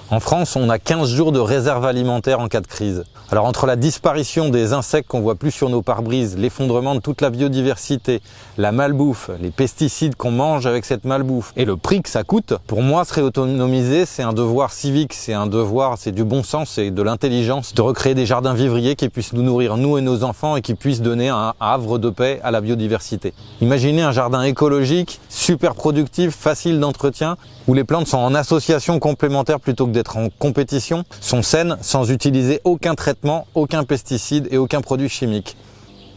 En France, on a 15 jours de réserve alimentaire en cas de crise. Alors entre la disparition des insectes qu'on voit plus sur nos pare-brises, l'effondrement de toute la biodiversité, la malbouffe, les pesticides qu'on mange avec cette malbouffe et le prix que ça coûte, pour moi se réautonomiser c'est un devoir civique, c'est un devoir, c'est du bon sens, c'est de l'intelligence de recréer des jardins vivriers qui puissent nous nourrir nous et nos enfants et qui puissent donner un havre de paix à la biodiversité. Imaginez un jardin écologique, super productif, facile d'entretien, où les plantes sont en association complémentaire plutôt que d'être en compétition, sont saines sans utiliser aucun traitement, aucun pesticide et aucun produit chimique.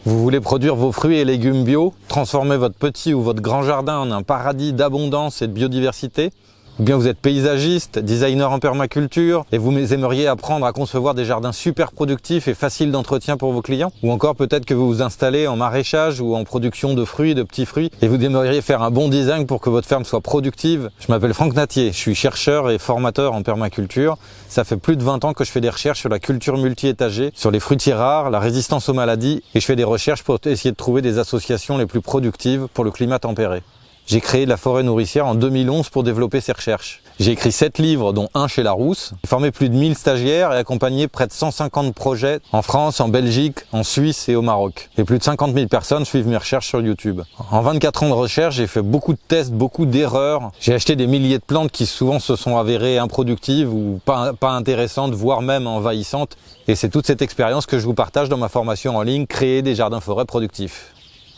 Vous voulez produire vos fruits et légumes bio, transformer votre petit ou votre grand jardin en un paradis d'abondance et de biodiversité? Ou bien vous êtes paysagiste, designer en permaculture et vous aimeriez apprendre à concevoir des jardins super productifs et faciles d'entretien pour vos clients? Ou encore peut-être que vous vous installez en maraîchage ou en production de fruits, de petits fruits et vous aimeriez faire un bon design pour que votre ferme soit productive? Je m'appelle Franck Natier, je suis chercheur et formateur en permaculture. Ça fait plus de 20 ans que je fais des recherches sur la culture multi-étagée, sur les fruitiers rares, la résistance aux maladies et je fais des recherches pour essayer de trouver des associations les plus productives pour le climat tempéré. J'ai créé la forêt nourricière en 2011 pour développer ces recherches. J'ai écrit 7 livres, dont un chez Larousse. J'ai formé plus de 1000 stagiaires et accompagné près de 150 projets en France, en Belgique, en Suisse et au Maroc. Et plus de 50 000 personnes suivent mes recherches sur YouTube. En 24 ans de recherche, j'ai fait beaucoup de tests, beaucoup d'erreurs. J'ai acheté des milliers de plantes qui souvent se sont avérées improductives ou pas intéressantes, voire même envahissantes. Et c'est toute cette expérience que je vous partage dans ma formation en ligne, Créer des jardins-forêts productifs.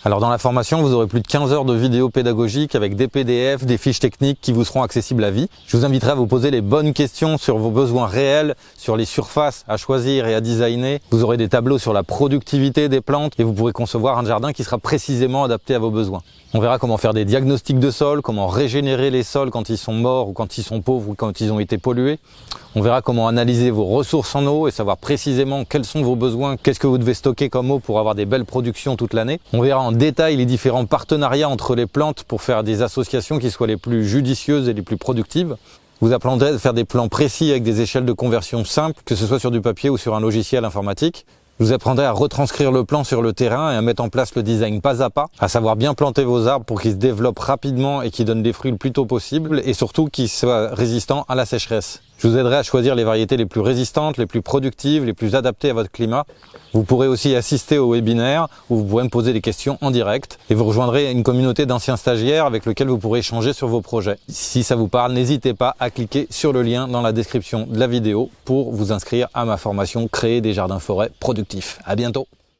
Alors dans la formation, vous aurez plus de 15 heures de vidéos pédagogiques avec des PDF, des fiches techniques qui vous seront accessibles à vie. Je vous inviterai à vous poser les bonnes questions sur vos besoins réels, sur les surfaces à choisir et à designer. Vous aurez des tableaux sur la productivité des plantes et vous pourrez concevoir un jardin qui sera précisément adapté à vos besoins. On verra comment faire des diagnostics de sol, comment régénérer les sols quand ils sont morts ou quand ils sont pauvres ou quand ils ont été pollués. On verra comment analyser vos ressources en eau et savoir précisément quels sont vos besoins, qu'est-ce que vous devez stocker comme eau pour avoir des belles productions toute l'année. On verra en détail les différents partenariats entre les plantes pour faire des associations qui soient les plus judicieuses et les plus productives. Vous apprendrez à faire des plans précis avec des échelles de conversion simples, que ce soit sur du papier ou sur un logiciel informatique. Vous apprendrez à retranscrire le plan sur le terrain et à mettre en place le design pas à pas, à savoir bien planter vos arbres pour qu'ils se développent rapidement et qu'ils donnent des fruits le plus tôt possible et surtout qu'ils soient résistants à la sécheresse. Je vous aiderai à choisir les variétés les plus résistantes, les plus productives, les plus adaptées à votre climat. Vous pourrez aussi assister au webinaire où vous pourrez me poser des questions en direct et vous rejoindrez une communauté d'anciens stagiaires avec lesquels vous pourrez échanger sur vos projets. Si ça vous parle, n'hésitez pas à cliquer sur le lien dans la description de la vidéo pour vous inscrire à ma formation Créer des jardins-forêts productifs. À bientôt.